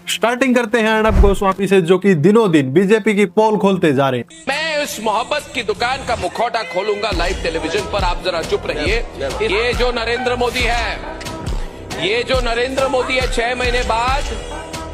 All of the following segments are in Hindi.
स्टार्टिंग करते हैं अर्णब गोस्वामी से, जो कि दिनों दिन बीजेपी की पोल खोलते जा रहे हैं। मैं इस मोहब्बत की दुकान का मुखौटा खोलूंगा लाइव टेलीविजन पर, आप जरा चुप रहिए। ये जो नरेंद्र मोदी है 6 महीने बाद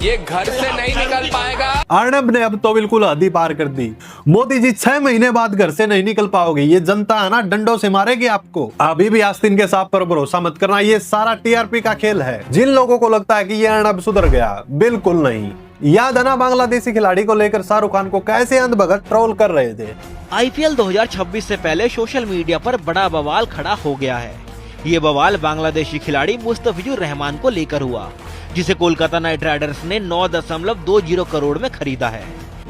ये घर से नहीं निकल पाएगा। अर्णब ने अब तो बिल्कुल हद ही पार कर दी। मोदी जी 6 महीने बाद घर से नहीं निकल पाओगे, ये जनता है ना डंडों से मारेगी आपको। अभी भी आस्तीन के सांप पर भरोसा मत करना, ये सारा टीआरपी का खेल है। जिन लोगों को लगता है कि ये अर्णब सुधर गया, बिल्कुल नहीं। याद है ना बांग्लादेशी खिलाड़ी को लेकर शाहरुख खान को कैसे अंधभगत ट्रोल कर रहे थे। आईपीएल 2026 से पहले सोशल मीडिया पर बड़ा बवाल खड़ा हो गया है। ये बवाल बांग्लादेशी खिलाड़ी मुस्तफिजुर रहमान को लेकर हुआ, जिसे कोलकाता नाइट राइडर्स ने 9.20 करोड़ में खरीदा है।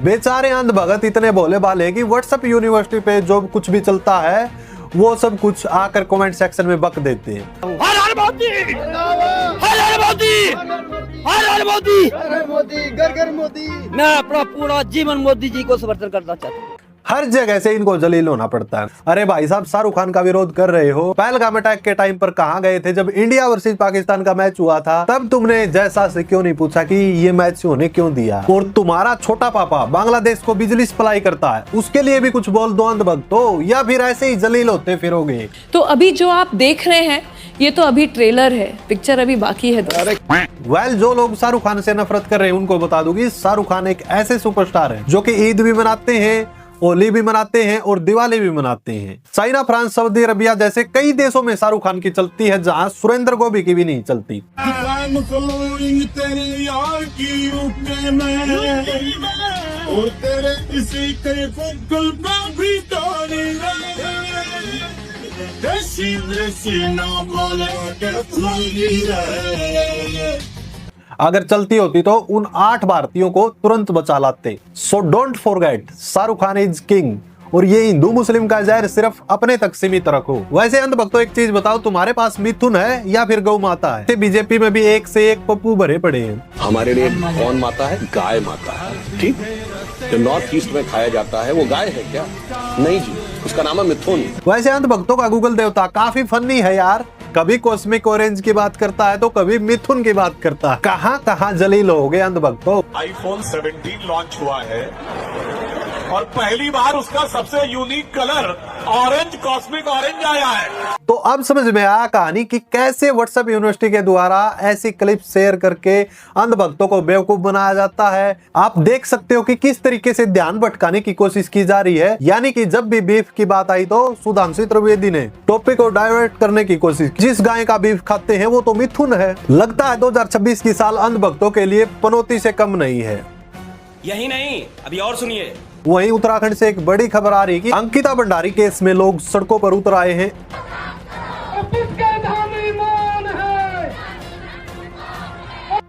बेचारे अंधभगत इतने भोले भाले कि व्हाट्सएप यूनिवर्सिटी पे जो कुछ भी चलता है वो सब कुछ आकर कमेंट सेक्शन में बक देते हैं। हर हर मोदी, हर हर मोदी, हर हर मोदी, घर घर मोदी। मैं अपना पूरा जीवन मोदी जी को समर्थन करना चाहता हूँ। हर जगह से इनको जलील होना पड़ता है। अरे भाई साहब, शाहरुख खान का विरोध कर रहे हो, पहलगाम अटैक के टाइम पर कहां गए थे? जब इंडिया वर्सेस पाकिस्तान का मैच हुआ था तब तुमने जैसा से क्यों नहीं पूछा कि ये मैच होने क्यों दिया? और तुम्हारा छोटा पापा बांग्लादेश को बिजली सप्लाई करता है, उसके लिए भी कुछ बोल दो अंधभक्तो, या फिर ऐसे ही जलील होते फिरोगे? तो अभी जो आप देख रहे हैं ये तो अभी ट्रेलर है, पिक्चर अभी बाकी है। वेल, जो लोग शाहरुख खान से नफरत कर रहे हैं उनको बता दूं कि शाहरुख खान एक ऐसे सुपरस्टार है जो कि ईद भी मनाते हैं, होली भी मनाते हैं और दिवाली भी मनाते हैं। चाइना, फ्रांस, सऊदी अरबिया जैसे कई देशों में शाहरुख खान की चलती है, जहां सुरेंद्र गोपी की भी नहीं चलती। अगर चलती होती तो उन 8 भारतीयों को तुरंत बचा लाते। So don't forget, Shahrukh Khan is king. और ये हिंदू मुस्लिम का जहर सिर्फ अपने तक सीमित रखो। वैसे अंधभक्तों, एक चीज बताओ, तुम्हारे पास मिथुन है या फिर गौ माता है? बीजेपी में भी एक से एक पप्पू भरे पड़े हैं। हमारे लिए कौन माता है? गाय माता है। ठीक, जो नॉर्थ ईस्ट में खाया जाता है वो गाय है क्या? नहीं जी, उसका नाम है मिथुन। वैसे अंधभक्तों का गूगल देवता काफी फनी है यार, कभी कॉस्मिक ऑरेंज की बात करता है तो कभी मिथुन की बात करता है। कहां जलील हो गए अंधभक्तों। आईफोन 17 लॉन्च हुआ है और पहली बार उसका सबसे unique colour orange, cosmic orange आया है। तो अब समझ में आया कहानी कि कैसे व्हाट्सएप यूनिवर्सिटी के द्वारा ऐसी क्लिप शेयर करके अंधभक्तों को बेवकूफ बनाया जाता है। आप देख सकते हो कि किस तरीके से ध्यान भटकाने की कोशिश की जा रही है। यानी कि जब भी बीफ की बात आई तो सुधांशु त्रिवेदी ने टॉपिक को डाइवर्ट करने की कोशिश। जिस गाय का बीफ खाते हैं वो तो मिथुन है। लगता है 2026 की साल अंधभक्तों के लिए पनौती से कम नहीं है। यही नहीं, अभी और सुनिए। वहीं उत्तराखंड से एक बड़ी खबर आ रही है कि अंकिता भंडारी केस में लोग सड़कों पर उतर आए हैं।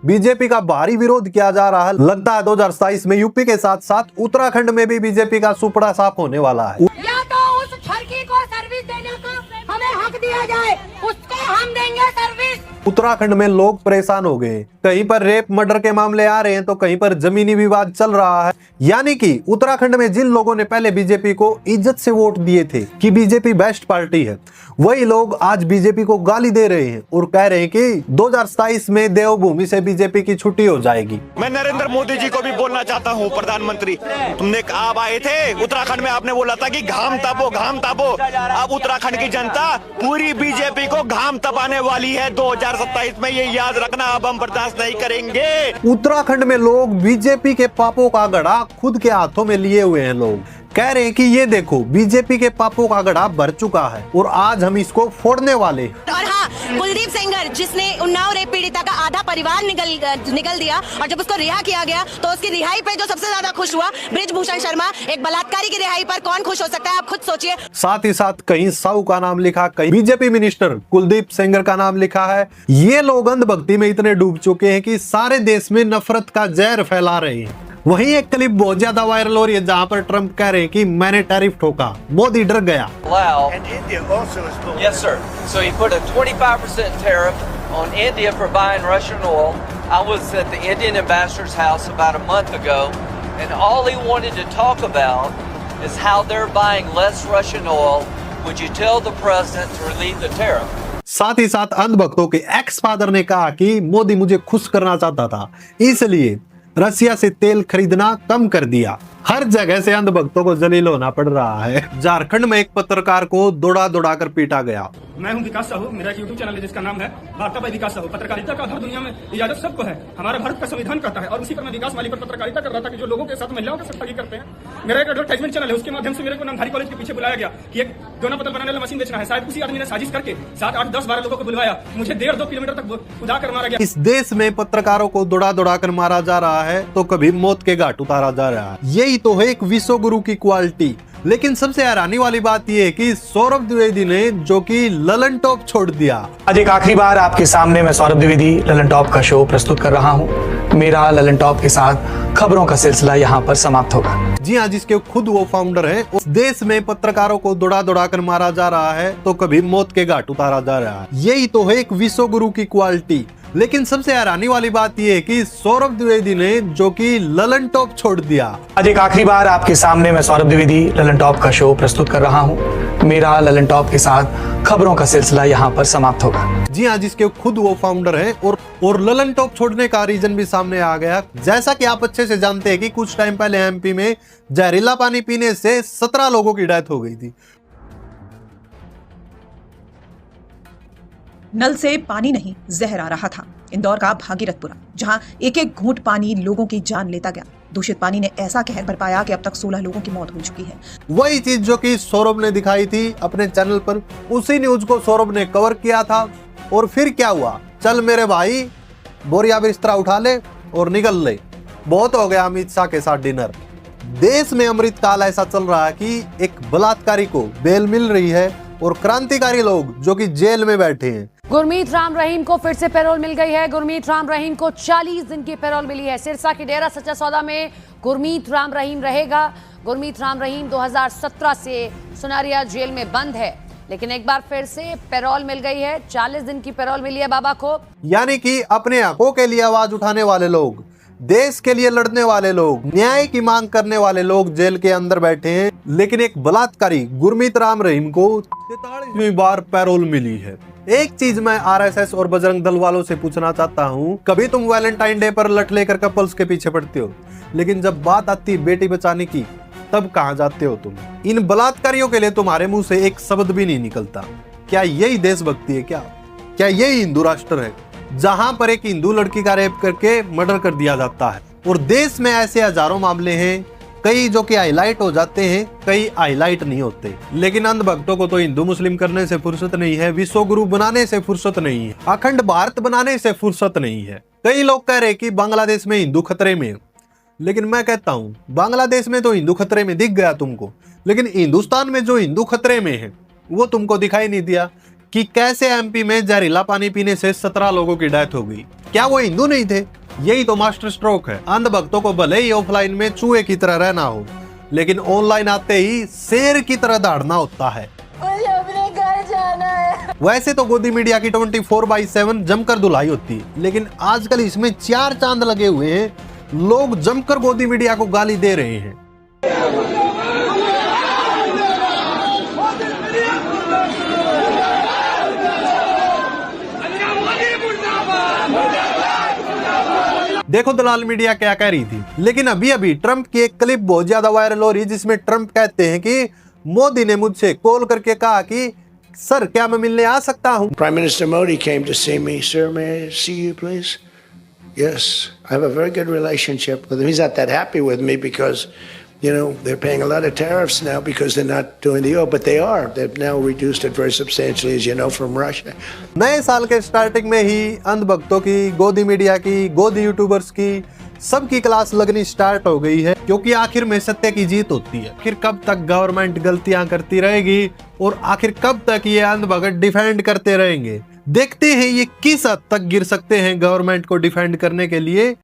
बीजेपी का भारी विरोध किया जा रहा है। लगता है 2027 में यूपी के साथ साथ उत्तराखंड में भी बीजेपी का सुपड़ा साफ होने वाला है। या तो उस फर्जी को सर्विस देने का हमें हक दिया जाए, उसको हम देंगे सर्विस। उत्तराखंड में लोग परेशान हो गए। कहीं पर रेप मर्डर के मामले आ रहे हैं तो कहीं पर जमीनी विवाद चल रहा है। यानी कि उत्तराखंड में जिन लोगों ने पहले बीजेपी को इज्जत से वोट दिए थे कि बीजेपी बेस्ट पार्टी है, वही लोग आज बीजेपी को गाली दे रहे हैं और कह रहे हैं कि 2027 में देवभूमि से बीजेपी की छुट्टी हो जाएगी। मैं नरेंद्र मोदी जी को भी बोलना चाहता हूँ, प्रधानमंत्री, तुमने आप आए थे उत्तराखंड में, आपने बोला था कि घाम तापो, घाम तापो। अब उत्तराखंड की जनता पूरी बीजेपी को घाम तपाने वाली है 2027 में, ये याद रखना। अब हम बर्दाश्त नहीं करेंगे। उत्तराखंड में लोग बीजेपी के पापों का गड़ा खुद के हाथों में लिए हुए हैं। लोग कह रहे हैं कि ये देखो, बीजेपी के पापों का गड़ा भर चुका है और आज हम इसको फोड़ने वाले। और हाँ, कुलदीप सेंगर जिसने उन्नाव रेप पीड़िता का आधा परिवार निकल दिया, और जब उसको रिहा किया गया तो उसकी रिहाई पे जो सबसे ज्यादा खुश हुआ बृजभूषण शर्मा। एक बलात्कारी की रिहाई पर कौन खुश हो सकता है, आप खुद सोचिए। साथ ही साथ कहीं साहू का नाम लिखा, कहीं बीजेपी मिनिस्टर कुलदीप सेंगर का नाम लिखा है। ये लोग अंधभक्ति में इतने डूब चुके हैं कि सारे देश में नफरत का जहर फैला रहे हैं। वहीं एक क्लिप बहुत ज्यादा वायरल हो रही है जहां पर ट्रंप कह रहे हैं कि मैंने टैरिफ ठोका, मोदी डर गया। Yes, sir. So he put a 25% tariff on India for buying Russian oil. I was at the Indian ambassador's house about a month ago, and all he wanted to talk about is how they're buying less Russian oil. Would you tell the president to relieve the tariff? साथ ही साथ अंधभक्तों के एक्स फादर ने कहा कि मोदी मुझे खुश करना चाहता था, इसलिए रसिया से तेल खरीदना कम कर दिया। हर जगह से अंधभक्तों को जलील होना पड़ रहा है। झारखंड में एक पत्रकार को दौड़ा दौड़ा कर पीटा गया। मैं हूं विकास साहू, मेरा एक यूट्यूब चैनल है जिसका नाम है वार्ता बाय विकास साहू। पत्रकारिता का हर दुनिया में इजाजत सबको है, हमारा भारत का संविधान कहता है, और उसी पर मैं विकास माली पर पत्रकारिता कर रहा था कि जो लोगों के साथ महिलाओं के साथ ठगी करते हैं। मेरा एक एडवर्टाइजमेंट चैनल है, उसके माध्यम से मेरे को नामधारी कॉलेज के पीछे बुलाया गया कि एक दोना पतल बनाने वाला मशीन बेचना है। शायद उसी आदमी ने साजिश करके 7, 8, 10, 12 लोगों को बुलवाया, मुझे 1.5-2 किलोमीटर तक खुदा कर मारा गया। इस देश में पत्रकारों को दौड़ा दौड़ा कर मारा जा रहा है तो कभी मौत के घाट उतारा जा रहा है। यही तो है एक विश्व गुरु की क्वालिटी। लेकिन सबसे हैरानी वाली बात यह है कि सौरभ द्विवेदी ने जो कि ललन टॉप छोड़ दिया। आज एक आखिरी बार आपके सामने मैं सौरभ द्विवेदी ललन टॉप का शो प्रस्तुत कर रहा हूं। मेरा ललन टॉप के साथ खबरों का सिलसिला यहां पर समाप्त होगा। जी हाँ, जिसके खुद वो फाउंडर है। उस देश में पत्रकारों को दौड़ा दौड़ा कर मारा जा रहा है तो कभी मौत के घाट उतारा जा रहा है। यही तो है एक विश्व गुरु की क्वालिटी। लेकिन सबसे हैरानी वाली बात यह है कि सौरभ द्विवेदी ने जो कि ललन टॉप छोड़ दिया। आज एक आखिरी बार आपके सामने मैं सौरभ द्विवेदी ललन टॉप का शो प्रस्तुत कर रहा हूं। मेरा ललन टॉप के साथ खबरों का सिलसिला यहां पर समाप्त होगा। जी हाँ, जिसके खुद वो फाउंडर है और ललन टॉप छोड़ने का रीजन भी सामने आ गया। जैसा कि आप अच्छे से जानते हैं कि कुछ टाइम पहले एमपी में जहरीला पानी पीने से 17 लोगों की डेथ हो गई थी। नल से पानी नहीं, जहर आ रहा था। इंदौर का भागीरथपुरा, जहां एक एक घूंट पानी लोगों की जान लेता गया। दूषित पानी ने ऐसा कहर बरपाया कि अब तक 16 लोगों की मौत हो चुकी है। वही चीज जो कि सौरभ ने दिखाई थी अपने चैनल पर, उसी न्यूज को सौरभ ने कवर किया था। और फिर क्या हुआ, चल मेरे भाई बोरिया बिस्तरा उठा ले और निकल ले, बहुत हो गया अमित शाह के साथ डिनर। देश में अमृतकाल ऐसा चल रहा है कि एक बलात्कारी को बेल मिल रही है और क्रांतिकारी लोग जो कि जेल में बैठे हैं। गुरमीत राम रहीम को फिर से पैरोल मिल गई है। गुरमीत राम रहीम को 40 दिन की पैरोल मिली है। सिरसा के डेरा सच्चा सौदा में गुरमीत राम रहीम रहेगा। गुरमीत राम रहीम 2017 से सुनारिया जेल में बंद है, लेकिन एक बार फिर से पैरोल मिल गई है। 40 दिन की पैरोल मिली है बाबा को। यानी कि अपने हकों के लिए आवाज उठाने वाले लोग, देश के लिए लड़ने वाले लोग, न्याय की मांग करने वाले लोग जेल के अंदर बैठे हैं। लेकिन एक बलात्कारी गुरमीत राम रहीम को 43वीं बार पैरोल मिली है। एक चीज मैं आरएसएस और बजरंग दल वालों से पूछना चाहता हूँ, कभी तुम वैलेंटाइन डे पर लठ लेकर कपल्स के पीछे पड़ते हो, लेकिन जब बात आती है बेटी बचाने की तब कहाँ जाते हो तुम? इन बलात्कारियों के लिए तुम्हारे मुंह से एक शब्द भी नहीं निकलता। क्या यही देशभक्ति है? क्या यही हिंदू राष्ट्र है जहां पर एक हिंदू लड़की का रेप करके मर्डर कर दिया जाता है? और देश में ऐसे हजारों मामले हैं, कई जो कि हाईलाइट हो जाते हैं, कई हाईलाइट नहीं होते। लेकिन अंधभक्तों को तो हिंदू मुस्लिम करने से फुर्सत नहीं है, विश्व गुरु बनाने से फुर्सत नहीं है, अखंड भारत बनाने से फुर्सत नहीं है। कई लोग कह रहे कि बांग्लादेश में हिंदू खतरे में, लेकिन मैं कहता हूँ बांग्लादेश में तो हिंदू खतरे में दिख गया तुमको, लेकिन हिंदुस्तान में जो हिंदू खतरे में है वो तुमको दिखाई नहीं दिया कि कैसे एमपी में जहरीला पानी पीने से 17 लोगों की डेथ हो गई। क्या वो हिंदू नहीं थे? यही तो मास्टर स्ट्रोक है। अंधभक्तों को भले ही ऑफलाइन में चूहे की तरह रहना हो, लेकिन ऑनलाइन आते ही शेर की तरह दौड़ना होता है। मुझे अपने घर जाना है। वैसे तो गोदी मीडिया की 24/7 जमकर धुलाई होती है, लेकिन आजकल इसमें 4 चांद लगे हुए हैं। लोग जमकर गोदी मीडिया को गाली दे रहे हैं। देखो दलाल मीडिया क्या कह रही थी। लेकिन अभी ट्रंप की एक क्लिप बहुत ज्यादा वायरल हो रही है, जिसमें ट्रंप कहते हैं कि मोदी ने मुझसे कॉल करके कहा कि सर क्या मैं मिलने आ सकता हूं? Prime Minister Modi came to see me. Sir, may I see you please? Yes, I have a very good relationship with him. He's not that happy with me because, you know, they're paying a lot of tariffs now because they're not doing the oil, but they are. They've now reduced it very substantially, as you know, from Russia. नए साल के स्टार्टिंग में ही अंधभक्तों की, गोदी मीडिया की, गोदी यूट्यूबर्स की, सबकी क्लास लगनी स्टार्ट हो गई है, क्योंकि आखिर में सत्य की जीत होती है। आखिर कब तक गवर्नमेंट गलतियां करती रहेगी और आखिर कब तक ये अंधभक्त डिफेंड करते रहेंगे? देखते हैं ये किस हद तक गिर सकते हैं गवर्नमेंट को डिफेंड करने के लिए।